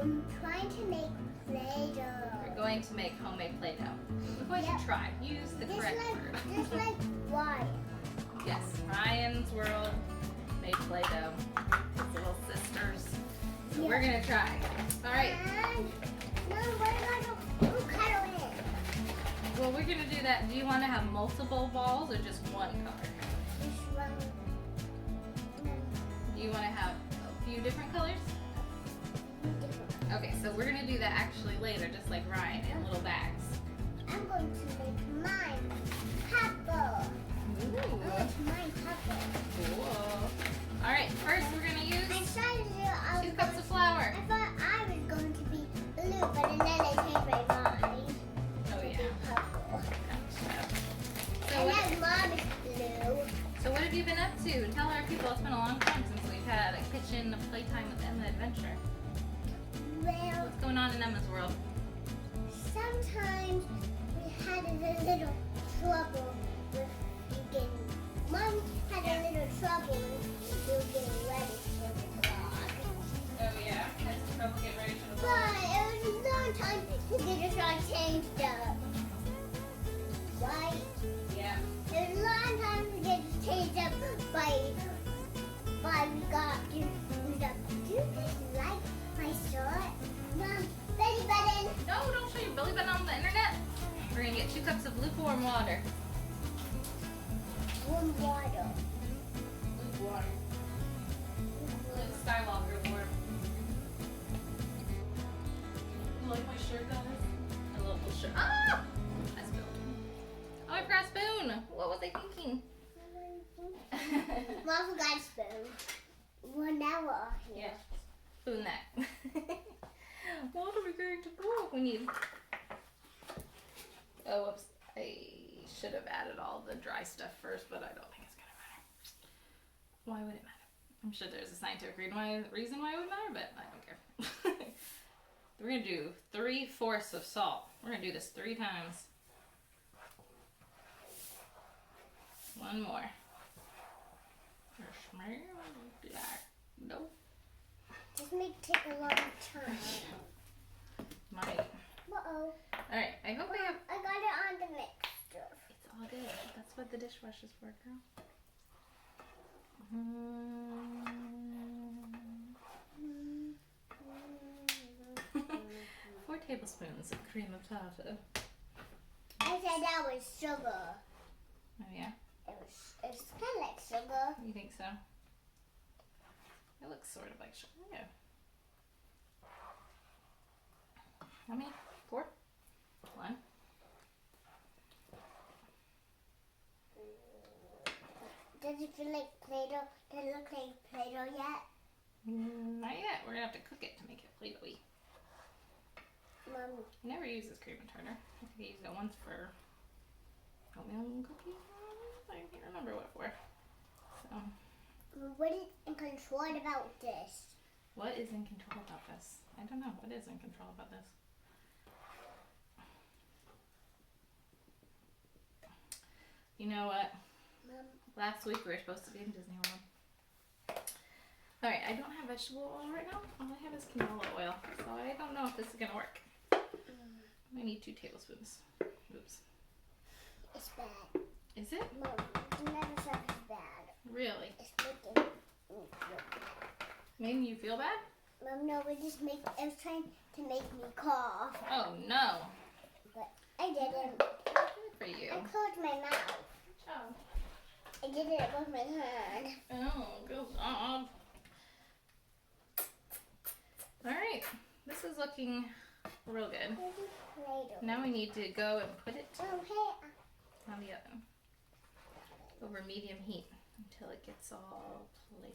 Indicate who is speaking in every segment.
Speaker 1: I'm trying to make Play-Doh.
Speaker 2: We're going to make homemade Play-Doh. We're going to try. Use the correct word.
Speaker 1: Just like Ryan.
Speaker 2: Yes, Ryan's World made Play-Doh. His little sisters. So we're going to try. All right.
Speaker 1: And, no, what about the color in it?
Speaker 2: Well, we're going to do that. Do you want to have multiple balls or just one color?
Speaker 1: Just one.
Speaker 2: Do you want to have a few different colors? Okay, so we're gonna do that actually later, just like Ryan, in little bags.
Speaker 1: I'm going to make mine purple.
Speaker 2: Ooh.
Speaker 1: Mine purple.
Speaker 2: Cool. All right, first we're gonna use
Speaker 1: I
Speaker 2: 2 cups of flour.
Speaker 1: I thought I was going to be blue, but then I changed my mind.
Speaker 2: Oh yeah.
Speaker 1: Purple.
Speaker 2: So
Speaker 1: And
Speaker 2: what,
Speaker 1: then mom is blue.
Speaker 2: so what have you been up to? Tell our people, it's been a long time since we've had a kitchen, a Playtime with Emma adventure.
Speaker 1: Well,
Speaker 2: What's going on in Emma's world?
Speaker 1: sometimes we had a little trouble with getting. Mom had a little trouble with getting ready for the vlog.
Speaker 2: Oh yeah, had some trouble getting ready for the
Speaker 1: But it was a long time to get us all changed up. Right?
Speaker 2: Yeah.
Speaker 1: It was a long time to get us changed up by we got do you like my shirt? Mom, belly button.
Speaker 2: No, don't show your belly button on the internet. We're gonna get 2 cups of lukewarm water.
Speaker 1: Warm water.
Speaker 2: Lukewarm. Like Skywalker warm. You like my shirt, guys? I love this shirt. Ah! I spilled. Oh, I forgot a spoon. What was I thinking?
Speaker 1: Mom forgot a spoon. Well, now we're all here.
Speaker 2: Yeah. Spoon that. What are we going to do? We need. Oh, whoops. I should have added all the dry stuff first, but I don't think it's gonna matter. Why would it matter? I'm sure there's a scientific reason why it would matter, but I don't care. We're gonna do 3/4 of salt. We're gonna do this 3 times. One more. No.
Speaker 1: This may take a long time.
Speaker 2: Might.
Speaker 1: Uh-oh.
Speaker 2: Alright, I hope I have.
Speaker 1: I got it on the mixture.
Speaker 2: It's all good. That's what the dishwasher's for, girl. 4 tablespoons of cream of tartar.
Speaker 1: I said that was sugar.
Speaker 2: Oh yeah?
Speaker 1: It's kind of like sugar.
Speaker 2: You think so? It looks sort of like sugar. Yeah. How many? 4? 1.
Speaker 1: Does it feel like Play-Doh? Does it look like Play-Doh yet?
Speaker 2: Not yet. We're gonna have to cook it to make it Play-Doh-y.
Speaker 1: Mom,
Speaker 2: He never uses cream and tartar. I think he used it once for oatmeal and cookies. I can't remember what for. So,
Speaker 1: what is in control about this?
Speaker 2: what is in control about this? I don't know. What is in control about this? You know what?
Speaker 1: Mom,
Speaker 2: Last week we were supposed to be in Disney World. Alright, I don't have vegetable oil right now. All I have is canola oil. So I don't know if this is going to work. I need 2 tablespoons. Oops.
Speaker 1: it's bad.
Speaker 2: Is it?
Speaker 1: Mom, the never said it's bad.
Speaker 2: Really?
Speaker 1: It's making me
Speaker 2: Making you feel bad?
Speaker 1: Mom, no, it was trying to make me cough.
Speaker 2: Oh no.
Speaker 1: But I didn't.
Speaker 2: Good for you.
Speaker 1: I closed my mouth.
Speaker 2: Oh.
Speaker 1: I did it with my hand.
Speaker 2: Oh, good job. Alright. This is looking real good.
Speaker 1: Play-Doh.
Speaker 2: Now we need to go and put it
Speaker 1: Oh, hey.
Speaker 2: on the oven. Over medium heat until it gets all play.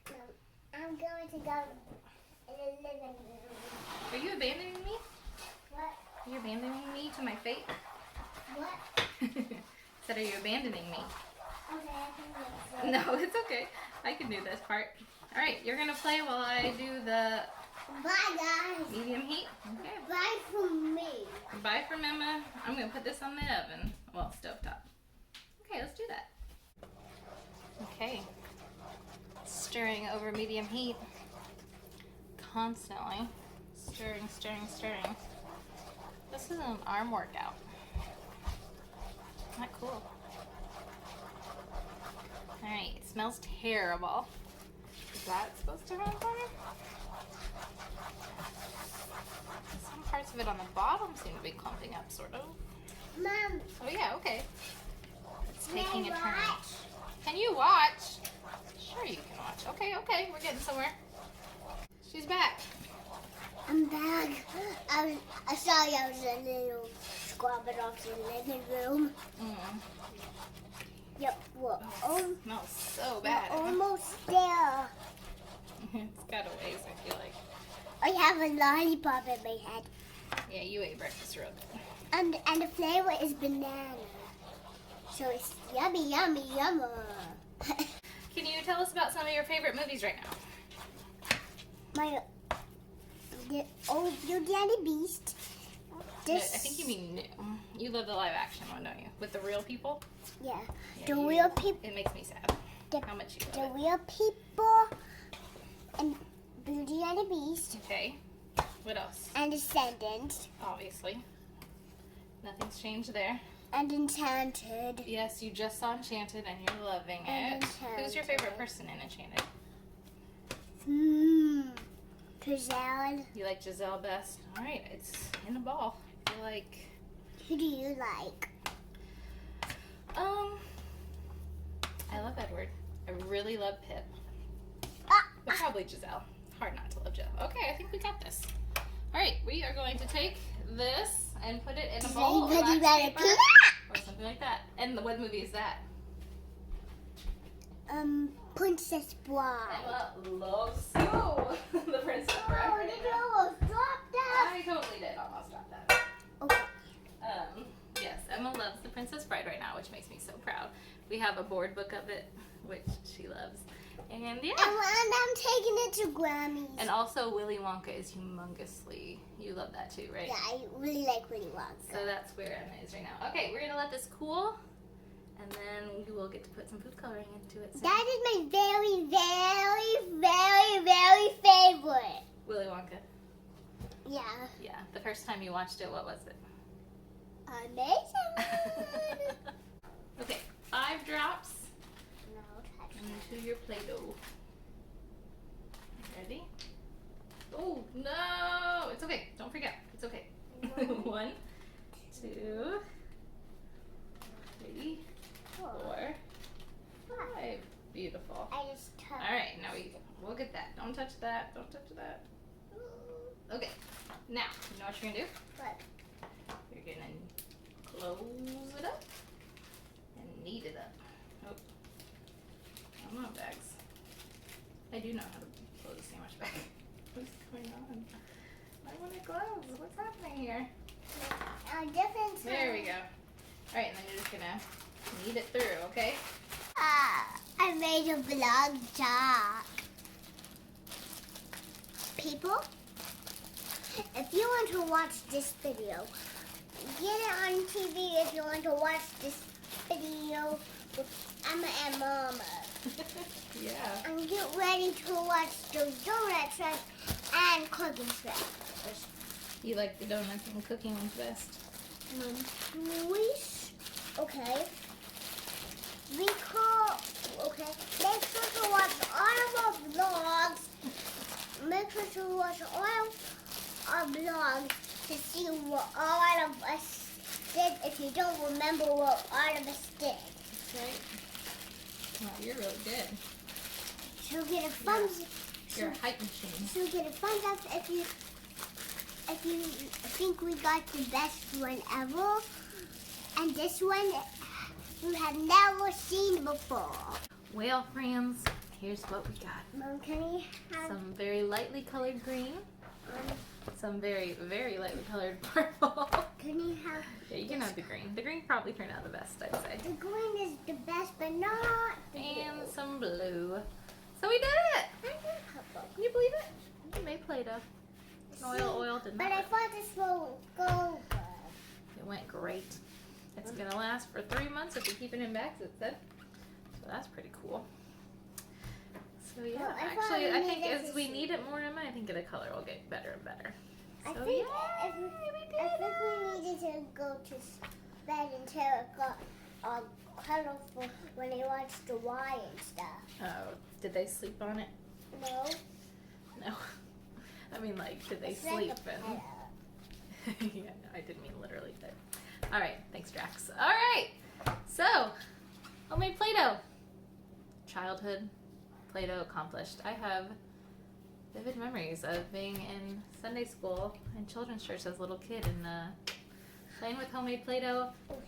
Speaker 1: Mom, I'm going to go in the living room.
Speaker 2: Are you abandoning me?
Speaker 1: What?
Speaker 2: Are you abandoning me to my fate?
Speaker 1: What?
Speaker 2: Said, are you abandoning me?
Speaker 1: Okay, I can make
Speaker 2: No, it's okay. I can do this part. Alright, you're gonna play while I do the
Speaker 1: Bye, guys.
Speaker 2: medium heat. Okay.
Speaker 1: Bye from me.
Speaker 2: Bye from Emma. I'm gonna put this on the oven. Well, stovetop. Okay, let's do that. Okay. Stirring over medium heat constantly. Stirring, stirring, stirring. This is an arm workout. Isn't that cool? Alright, it smells terrible. Is that supposed to run for me? Some parts of it on the bottom seem to be clumping up, sort of.
Speaker 1: Mom.
Speaker 2: Oh yeah, okay. It's taking a
Speaker 1: Can I
Speaker 2: turn.
Speaker 1: watch?
Speaker 2: Can you watch? Sure you can watch. Okay, okay, we're getting somewhere. She's back.
Speaker 1: I'm back. I saw you. I was a little squabbling off the living room. Yep. Well,
Speaker 2: It smells so bad.
Speaker 1: we're almost there.
Speaker 2: It's got a ways, I feel like.
Speaker 1: I have a lollipop in my head.
Speaker 2: Yeah, you ate breakfast real good.
Speaker 1: And the flavor is banana. So it's yummy, yummy, yummy.
Speaker 2: Can you tell us about some of your favorite movies right now?
Speaker 1: The old Beauty and the Beast.
Speaker 2: No, I think you mean new. You love the live action one, don't you? With the real people?
Speaker 1: Yeah.
Speaker 2: Yeah,
Speaker 1: The
Speaker 2: you-
Speaker 1: real people.
Speaker 2: It makes me sad. How much you
Speaker 1: The
Speaker 2: love it.
Speaker 1: real people. And Beauty and the Beast.
Speaker 2: Okay. What else?
Speaker 1: And Descendants.
Speaker 2: Obviously. Nothing's changed there.
Speaker 1: And Enchanted.
Speaker 2: Yes, you just saw Enchanted and you're loving
Speaker 1: And
Speaker 2: it. Who's your favorite
Speaker 1: Enchanted.
Speaker 2: person in Enchanted?
Speaker 1: Giselle.
Speaker 2: You like Giselle best? Alright, it's in a ball. I feel like...
Speaker 1: Who do you like?
Speaker 2: I love Edward. I really love Pip.
Speaker 1: Ah,
Speaker 2: But probably Giselle. Hard not to love Jill. Okay, I think we got this. Alright, we are going to take this and put it in a
Speaker 1: Does
Speaker 2: bowl of
Speaker 1: anybody
Speaker 2: wax
Speaker 1: like
Speaker 2: paper
Speaker 1: it?
Speaker 2: or something like that. And what movie is that?
Speaker 1: Princess Bride.
Speaker 2: Emma loves the Princess Bride.
Speaker 1: Oh,
Speaker 2: right
Speaker 1: did
Speaker 2: now.
Speaker 1: you almost drop that?
Speaker 2: I totally did almost drop that.
Speaker 1: Okay.
Speaker 2: Yes, Emma loves the Princess Bride right now, which makes me so proud. We have a board book of it, which she loves. And yeah.
Speaker 1: And I'm taking it to Grammys.
Speaker 2: And also Willy Wonka is humongously, you love that too, right?
Speaker 1: Yeah, I really like Willy Wonka.
Speaker 2: So that's where Emma is right now. Okay, we're gonna let this cool, and then we will get to put some food coloring into it soon.
Speaker 1: That is my very, very, very, very favorite.
Speaker 2: Willy Wonka.
Speaker 1: Yeah.
Speaker 2: Yeah, the first time you watched it, what was it?
Speaker 1: Amazing.
Speaker 2: Okay, 5 drops
Speaker 1: No, touch
Speaker 2: into your Play-Doh. Ready? Oh, no! It's okay. Don't freak out. It's okay. 1, 2, 3, 4, 5. Beautiful.
Speaker 1: I just touched.
Speaker 2: All right, now we'll get that. Don't touch that. Don't touch that. Okay. Now, you know what you're gonna do?
Speaker 1: What?
Speaker 2: You're gonna close it up and knead it up. Oh, come on, bags. I do know how to close a sandwich bag. What's going on? Why won't it close? What's happening here?
Speaker 1: Different.
Speaker 2: There we go. All right, and then you're just gonna knead it through, okay?
Speaker 1: I made a vlog talk. People, if you want to watch this video, get it on TV if you want to watch this video with Emma and Mama.
Speaker 2: Yeah.
Speaker 1: And get ready to watch those donut tracks and cooking tracks.
Speaker 2: You like the donuts and cooking ones best?
Speaker 1: Okay. Okay. Make sure to watch all of our vlogs. Make sure to watch all our vlogs to see what all of us did if you don't remember what all of us did.
Speaker 2: Right. Wow, you're really good.
Speaker 1: So get a thumbs
Speaker 2: You're a hype machine.
Speaker 1: So get a thumbs up if you think we got the best one ever. And this one you have never seen before.
Speaker 2: Well, friends, here's what we got.
Speaker 1: Mom, can you have
Speaker 2: Some very lightly colored green. Some very, very lightly colored purple.
Speaker 1: can you have
Speaker 2: Yeah, you can have the green. The green probably turned out the best, I'd say.
Speaker 1: the green is the best, but not the
Speaker 2: And
Speaker 1: blue.
Speaker 2: some blue. So we did it! Can you believe it? We made Play-Doh. Oil did
Speaker 1: But
Speaker 2: not
Speaker 1: I
Speaker 2: work.
Speaker 1: thought this will go good.
Speaker 2: It went great. It's gonna last for 3 months if we keep it in bags, it said. So that's pretty cool. So yeah,
Speaker 1: Well, I thought
Speaker 2: actually
Speaker 1: we
Speaker 2: I think
Speaker 1: needed
Speaker 2: as
Speaker 1: to
Speaker 2: we
Speaker 1: see.
Speaker 2: knead it more, Emma, I think the color will get better and better.
Speaker 1: I
Speaker 2: So
Speaker 1: think
Speaker 2: yeah,
Speaker 1: we needed to go to bed until it got colorful when they watched the Y and stuff.
Speaker 2: Oh, did they sleep on it?
Speaker 1: No.
Speaker 2: No. I mean, like, did they
Speaker 1: It's
Speaker 2: sleep?
Speaker 1: like a
Speaker 2: And...
Speaker 1: pillow.
Speaker 2: Yeah, no, I didn't mean literally, but... All right, thanks, Drax. All right, so, homemade Play-Doh. Childhood Play-Doh accomplished. I have vivid memories of being in Sunday school and children's church as a little kid and playing with homemade Play-Doh and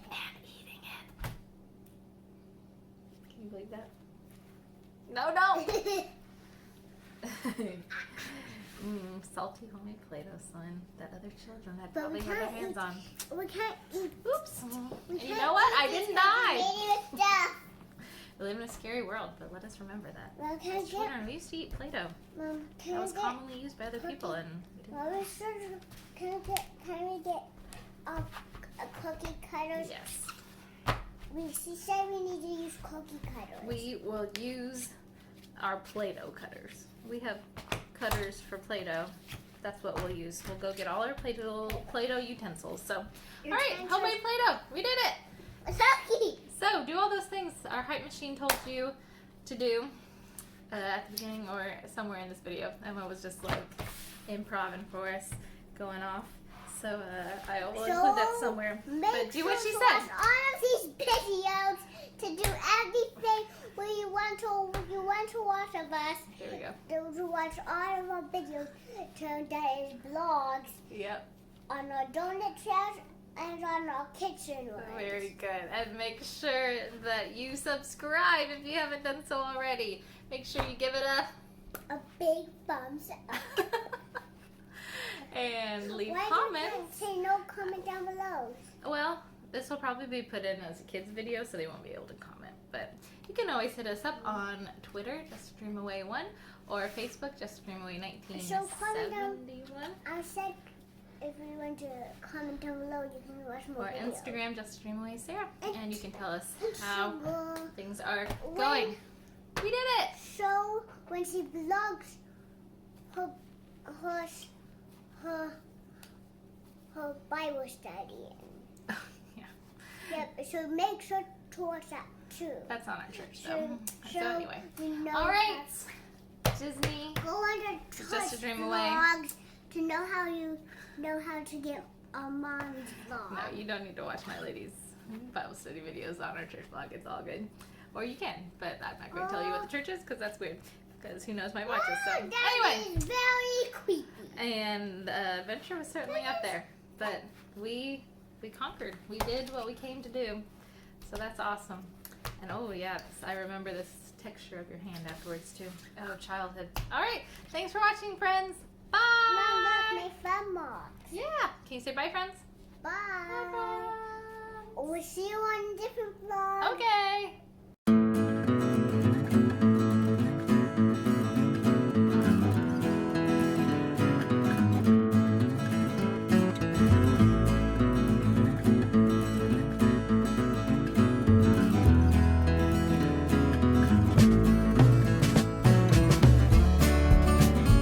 Speaker 2: eating it. Can you believe that? No, no! Salty homemade Play-Doh slime that other children had
Speaker 1: But
Speaker 2: probably had their hands on.
Speaker 1: We can't eat.
Speaker 2: Oops.
Speaker 1: We
Speaker 2: And you
Speaker 1: can't
Speaker 2: know what?
Speaker 1: eat
Speaker 2: I
Speaker 1: this
Speaker 2: didn't die.
Speaker 1: contaminated stuff.
Speaker 2: We live in a scary world, but let us remember that.
Speaker 1: Mom, can I
Speaker 2: As
Speaker 1: get?
Speaker 2: children, we used to eat Play-Doh.
Speaker 1: Mom, can
Speaker 2: That
Speaker 1: I
Speaker 2: was
Speaker 1: get?
Speaker 2: commonly used by other people, and we didn't.
Speaker 1: Mom, can we get a cookie cutters?
Speaker 2: Yes.
Speaker 1: She said we need to use cookie cutters.
Speaker 2: We will use our Play-Doh cutters. We have cutters for Play-Doh. That's what we'll use. We'll go get all our Play-Doh utensils. So, all right, homemade Play-Doh. We did it.
Speaker 1: Cookie.
Speaker 2: So, do all those things our hype machine told you to do at the beginning or somewhere in this video. Emma was just like improvising for us, going off. So, I will include that somewhere. But do what she said.
Speaker 1: Watch all of these videos to do everything you want to watch of us.
Speaker 2: There we go.
Speaker 1: To watch all of our videos. Turn that is vlogs
Speaker 2: Yep.
Speaker 1: on our donut trash and on our kitchen ones.
Speaker 2: Very good. And make sure that you subscribe if you haven't done so already. Make sure you give it
Speaker 1: A big thumbs up.
Speaker 2: and leave
Speaker 1: Why
Speaker 2: comments.
Speaker 1: Say no comment down below.
Speaker 2: Well, this will probably be put in as a kids video, so they won't be able to comment. But you can always hit us up on Twitter, Just Dream Away 1, or Facebook, Just Dream Away 1971.
Speaker 1: I said if you want to comment down below, you can watch more
Speaker 2: Or
Speaker 1: videos.
Speaker 2: Instagram, Just Dream Away Sarah. And you can tell us how
Speaker 1: Instagram.
Speaker 2: things are going. We did it!
Speaker 1: So when she vlogs her Bible study.
Speaker 2: Yeah.
Speaker 1: Yep. So make sure to watch that too.
Speaker 2: That's on our church, though. So anyway.
Speaker 1: You know
Speaker 2: All right. Disney.
Speaker 1: Go on to
Speaker 2: Just a Dream Away.
Speaker 1: vlogs to know how you know how to get our mom's vlog.
Speaker 2: No, you don't need to watch my lady's Bible study videos on our church blog. It's all good. Or you can, but I'm not going to tell you what the church is because that's weird. Because who knows my watches. So
Speaker 1: That
Speaker 2: anyway.
Speaker 1: is very creepy.
Speaker 2: And adventure was certainly up there. But we conquered. We did what we came to do. So that's awesome. And oh yeah, I remember this texture of your hand afterwards too. Oh, childhood. All right. Thanks for watching, friends. Bye.
Speaker 1: Mom, that's my fun marks.
Speaker 2: Yeah. Can you say bye, friends?
Speaker 1: Bye.
Speaker 2: Bye, friends.
Speaker 1: We'll see you on a different vlog.
Speaker 2: Okay.